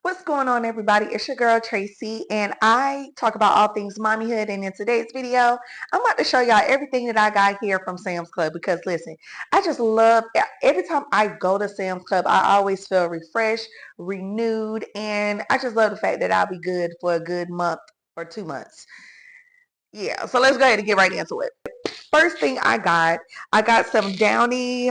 What's going on, everybody? It's your girl Tracy, and I talk about all things mommyhood. And in today's video, I'm about to show y'all everything that I got here from Sam's Club because listen, I just love every time I go to Sam's Club, I always feel refreshed, renewed, and I just love the fact that I'll be good for a good month or 2 months. Yeah, so let's go ahead and get right into it. First thing I got some Downy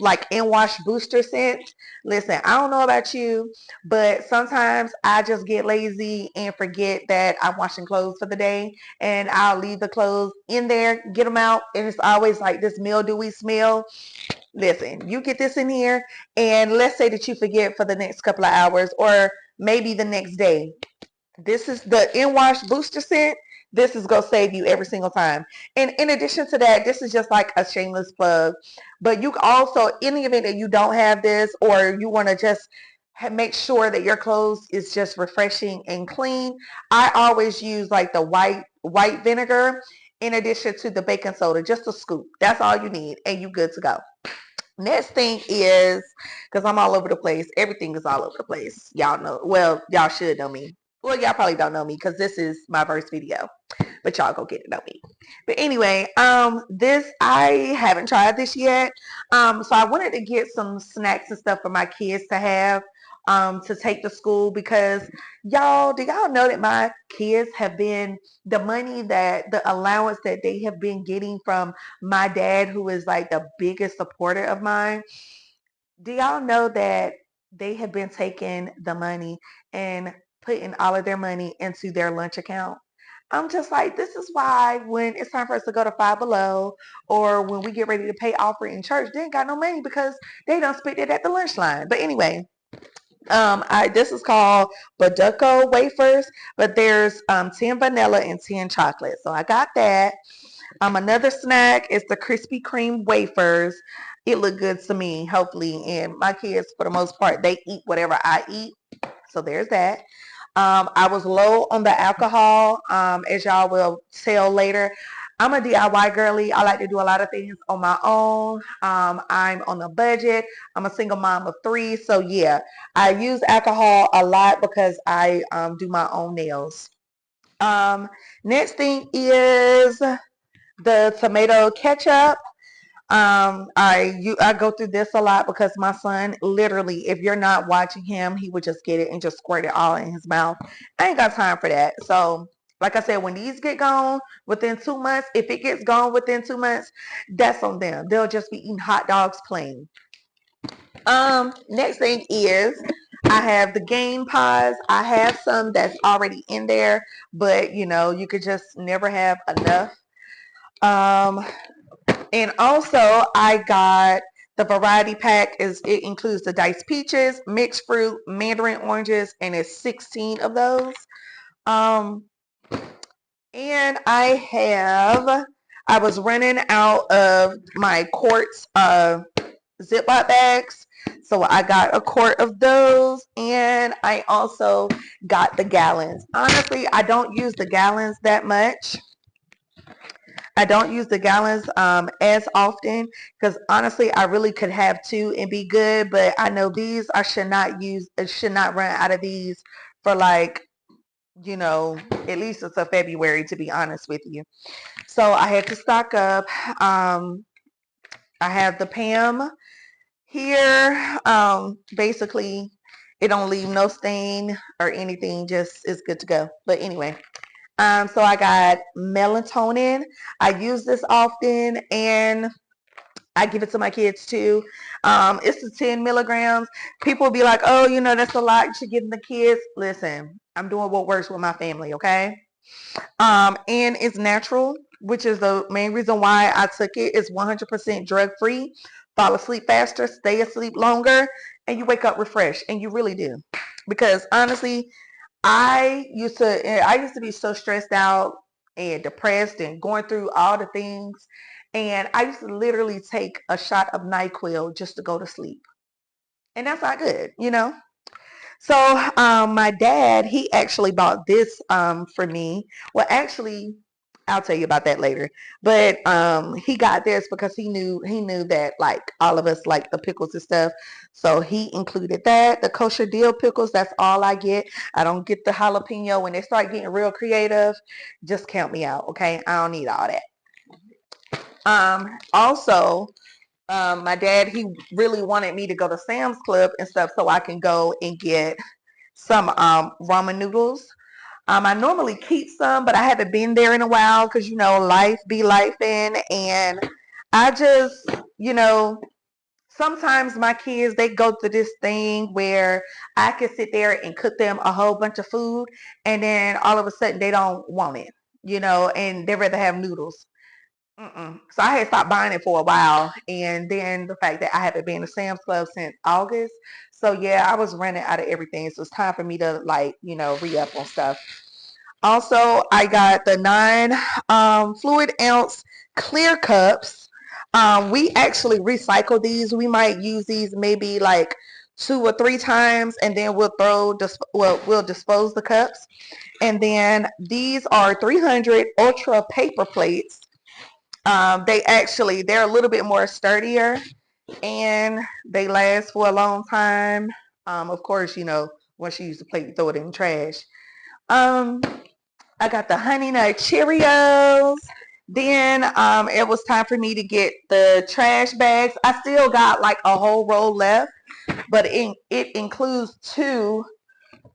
like in wash booster scent. Listen, I don't know about you, but sometimes I just get lazy and forget that I'm washing clothes for the day, and I'll leave the clothes in there, get them out, and it's always like this mildewy smell. Listen, you get this in here, and let's say that you forget for the next couple of hours or maybe the next day. This is the in wash booster scent. This is gonna save you every single time. And in addition to that, this is just like a shameless plug. But you also, in the event that you don't have this, or you want to just make sure that your clothes is just refreshing and clean, I always use like the white vinegar in addition to the baking soda, just a scoop. That's all you need, and you good to go. Next thing is, because I'm all over the place, everything is all over the place. Y'all know, well, y'all should know me. Well, y'all probably don't know me because this is my first video, but y'all go get to know me. But anyway, this I haven't tried this yet. So I wanted to get some snacks and stuff for my kids to have to take to school because y'all, do y'all know that my kids have been the money that the allowance that they have been getting from my dad, who is like the biggest supporter of mine. Do y'all know that they have been taking the money and putting all of their money into their lunch account? I'm just like, this is why when it's time for us to go to Five Below or when we get ready to pay offering in church, they ain't got no money because they don't spend it at the lunch line. But anyway, this is called Baduco wafers, but there's 10 vanilla and 10 chocolate. So I got that. Another snack is the Krispy Kreme wafers. It looked good to me, hopefully. And my kids, for the most part, they eat whatever I eat. So there's that. I was low on the alcohol, as y'all will tell later. I'm a DIY girly. I like to do a lot of things on my own. I'm on a budget. I'm a single mom of three. So yeah, I use alcohol a lot because I do my own nails. Um, Next thing is the tomato ketchup. I go through this a lot because my son literally, if you're not watching him, he would just get it and just squirt it all in his mouth. I ain't got time for that. So, like I said, when these get gone within 2 months, if it gets gone within 2 months, that's on them. They'll just be eating hot dogs plain. Next thing is I have the game pods. I have some that's already in there, but you know, you could just never have enough. Um, and also I got the variety pack. It includes the diced peaches, mixed fruit, mandarin oranges, and it's 16 of those. Um, and I was running out of my quarts Ziploc bags. So I got a quart of those, and I also got the gallons. Honestly, I don't use the gallons that much. I don't use the gallons as often because honestly, I really could have two and be good. But I know these I should not use. I should not run out of these for like, you know, at least until February, to be honest with you. So I had to stock up. I have the Pam here. Basically, it don't leave no stain or anything. Just it's good to go. But anyway. So I got melatonin. I use this often and I give it to my kids too. It's the 10 milligrams. People will be like, oh, you know, that's a lot. You should give them the kids. Listen, I'm doing what works with my family, okay? And it's natural, which is the main reason why I took it. It's 100% drug free. Fall asleep faster, stay asleep longer, and you wake up refreshed, and you really do. Because honestly, I used to be so stressed out and depressed and going through all the things. And I used to literally take a shot of NyQuil just to go to sleep. And that's not good, you know? So my dad, he actually bought this for me. Well, actually, I'll tell you about that later. But he got this because he knew that like all of us like the pickles and stuff. So he included that. The kosher dill pickles, that's all I get. I don't get the jalapeno. When they start getting real creative, just count me out, okay? I don't need all that. Also, my dad, he really wanted me to go to Sam's Club and stuff so I can go and get some ramen noodles. I normally keep some, but I haven't been there in a while because, life be life in. And I just, you know, sometimes my kids, they go through this thing where I can sit there and cook them a whole bunch of food and then all of a sudden they don't want it, and they rather have noodles. So I had stopped buying it for a while, and then the fact that I haven't been to Sam's Club since August, so yeah, I was running out of everything. So it's time for me to like, re-up on stuff. Also, I got the 9 fluid ounce clear cups. We actually recycle these. We might use these maybe like 2 or 3 times, and then we'll dispose the cups. And then these are 300 ultra paper plates. They're a little bit more sturdier and they last for a long time. Of course, once you use the plate, you throw it in the trash. Um, I got the Honey Nut Cheerios. Then it was time for me to get the trash bags. I still got like a whole roll left, but it includes two.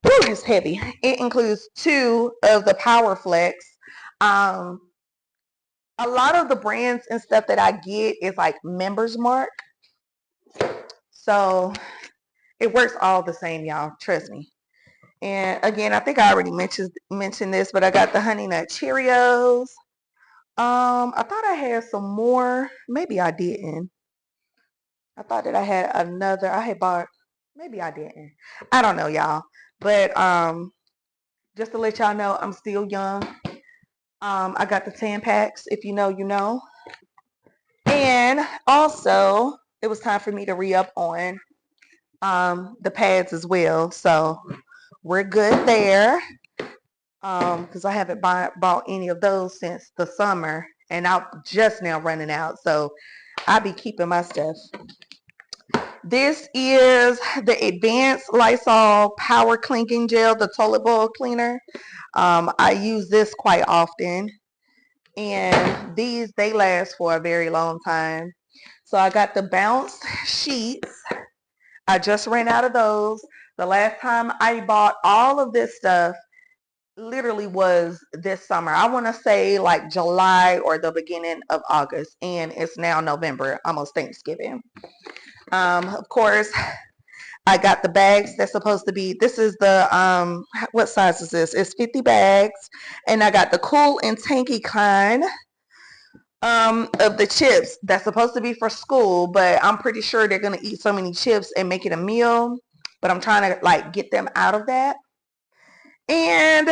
Ooh, it's heavy. It includes two of the Power Flex. Um, a lot of the brands and stuff that I get is like Members Mark. So it works all the same, y'all. Trust me. And again, I think I already mentioned this, but I got the Honey Nut Cheerios. I thought I had some more. Maybe I didn't. I thought that I had another. I had bought. Maybe I didn't. I don't know, y'all. But just to let y'all know, I'm still young. I got the 10 packs. If you know, you know. And also, it was time for me to re-up on the pads as well. So we're good there. Because I haven't bought any of those since the summer, and I'm just now running out. So I'll be keeping my stuff. This is the Advanced Lysol Power Cleaning Gel, the toilet bowl cleaner. I use this quite often, and they last for a very long time. So I got the Bounce sheets. I just ran out of those. The last time I bought all of this stuff literally was this summer. I want to say like July or the beginning of August, and it's now November, almost Thanksgiving. Of course, I got the bags that's supposed to be, this is the, what size is this? It's 50 bags, and I got the cool and tanky kind of the chips that's supposed to be for school, but I'm pretty sure they're going to eat so many chips and make it a meal, but I'm trying to like get them out of that. And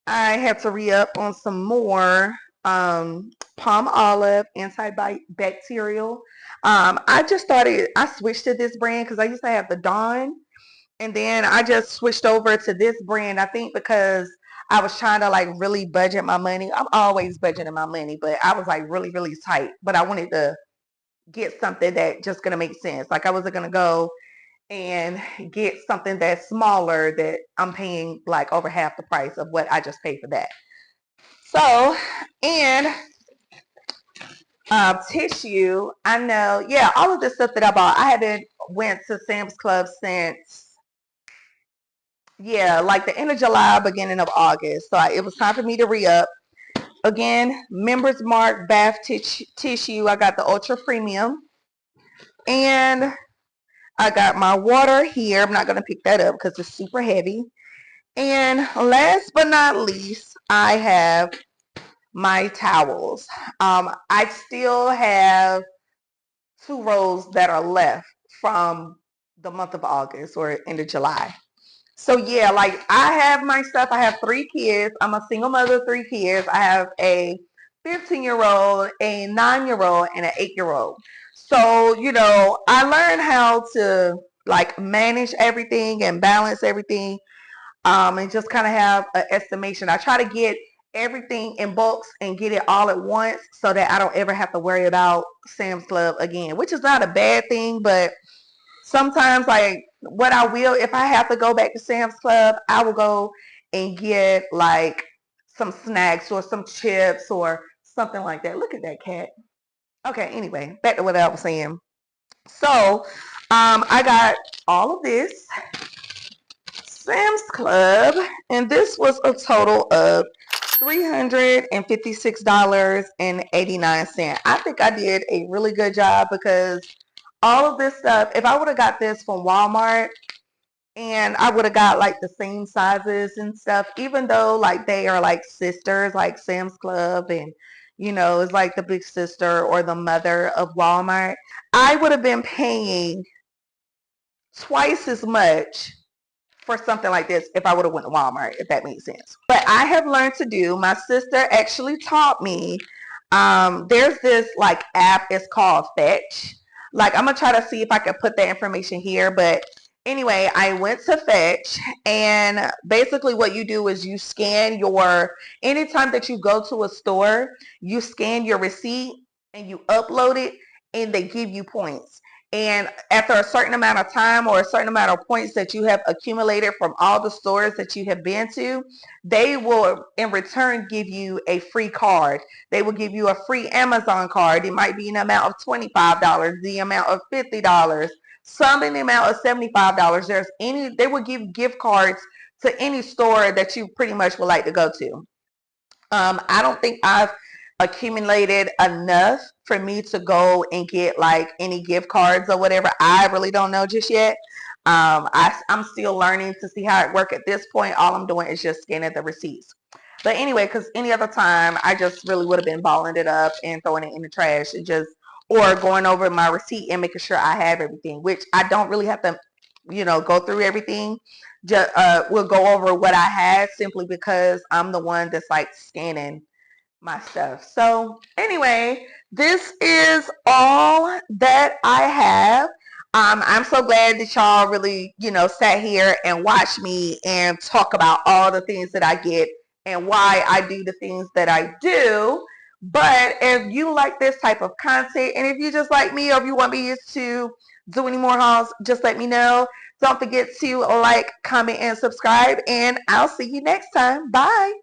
I had to re-up on some more Palmolive antibacterial. I switched to this brand because I used to have the Dawn, and then I just switched over to this brand, I think because I was trying to like really budget my money. I'm always budgeting my money, but I was like really, really tight. But I wanted to get something that just gonna make sense. Like I wasn't gonna go and get something that's smaller that I'm paying like over half the price of what I just paid for that. So, and tissue, I know, yeah, all of this stuff that I bought, I haven't went to Sam's Club since, yeah, like the end of July, beginning of August. So it was time for me to re-up. Again, Members Mark bath tissue. I got the Ultra Premium. And I got my water here. I'm not going to pick that up because it's super heavy. And last but not least, I have my towels. I still have 2 rolls that are left from the month of August or end of July. So yeah, like I have my stuff. I have 3 kids. I'm a single mother of 3 kids. I have a 15-year-old, a 9-year-old, and an 8-year-old. So, I learned how to like manage everything and balance everything, and just kind of have an estimation. I try to get everything in bulks and get it all at once so that I don't ever have to worry about Sam's Club again, which is not a bad thing, but sometimes like what I will, if I have to go back to Sam's Club, I will go and get like some snacks or some chips or something like that. Look at that cat. Okay, anyway, back to what I was saying. So, I got all of this Sam's Club, and this was a total of $356.89. I think I did a really good job because all of this stuff, if I would have got this from Walmart and I would have got like the same sizes and stuff, even though like they are like sisters, like Sam's Club and it's like the big sister or the mother of Walmart, I would have been paying twice as much for something like this if I would have went to Walmart, if that makes sense. But I have learned to do, my sister actually taught me, there's this like app, it's called Fetch. Like I'm gonna try to see if I can put that information here, but anyway, I went to Fetch, and basically what you do is you scan anytime that you go to a store, you scan your receipt and you upload it and they give you points. And after a certain amount of time or a certain amount of points that you have accumulated from all the stores that you have been to, they will in return give you a free card. They will give you a free Amazon card. It might be an amount of $25, the amount of $50, some in the amount of $75. They will give gift cards to any store that you pretty much would like to go to. I don't think I've accumulated enough for me to go and get like any gift cards or whatever. I really don't know just yet. I'm still learning to see how it works at this point. All I'm doing is just scanning the receipts. But anyway, because any other time I just really would have been balling it up and throwing it in the trash and or going over my receipt and making sure I have everything, which I don't really have to, go through everything. Just we'll go over what I had simply because I'm the one that's like scanning my stuff. So anyway, this is all that I have. I'm so glad that y'all really, sat here and watched me and talk about all the things that I get and why I do the things that I do. But if you like this type of content, and if you just like me, or if you want me to do any more hauls, just let me know. Don't forget to like, comment, and subscribe, and I'll see you next time. Bye.